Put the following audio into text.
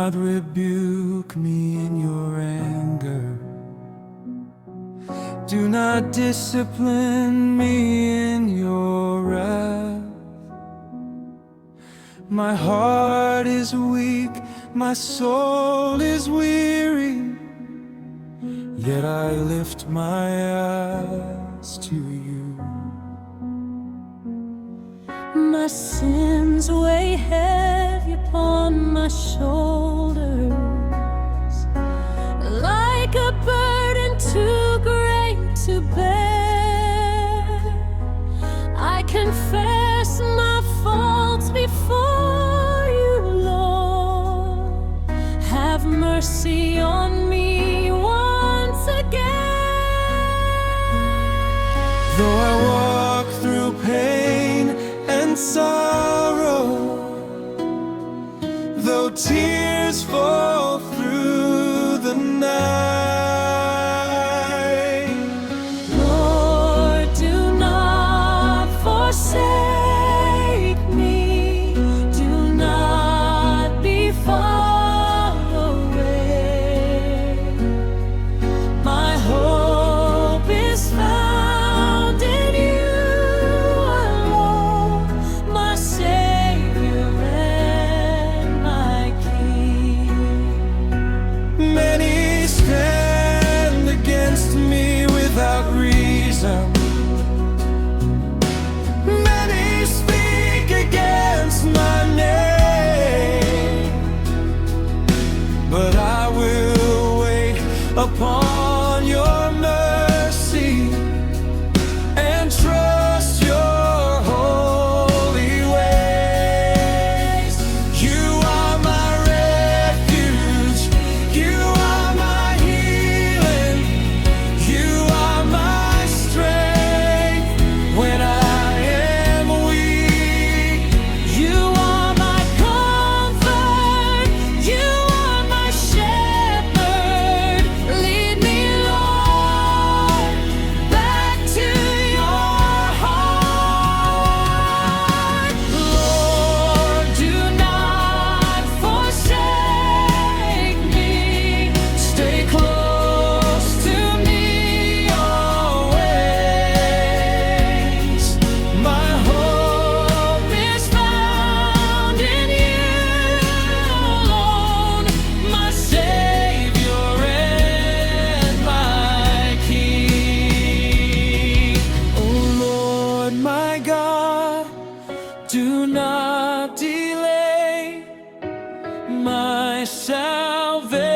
not rebuke me in your anger. Do not discipline me in your wrath. My heart is weak, my soul is weary, yet I lift my eyes to you. My sins weigh heavy upon my shoulders, like a burden too great to bear. I confess my faults before you, Lord. Have mercy on me once again. Though I walk through pain and sorrow, though tears fall through the night, Lord, do not forsake me. Do not be far away. My hope is found in you alone, my Savior and my King. many stand against me without reason. Many speak against my name, but I will wait upon your mercy and trust your holy ways. You are my refuge, you are my healing, you are my strength when I am weak. You are my comfort, you are my shepherd. Lead me, Lord, back to your heart. Lord, do not forsake me. Stay close to me always. My hope is found in you alone, my Savior and my King. Oh Lord, my God, do not delay my salvation.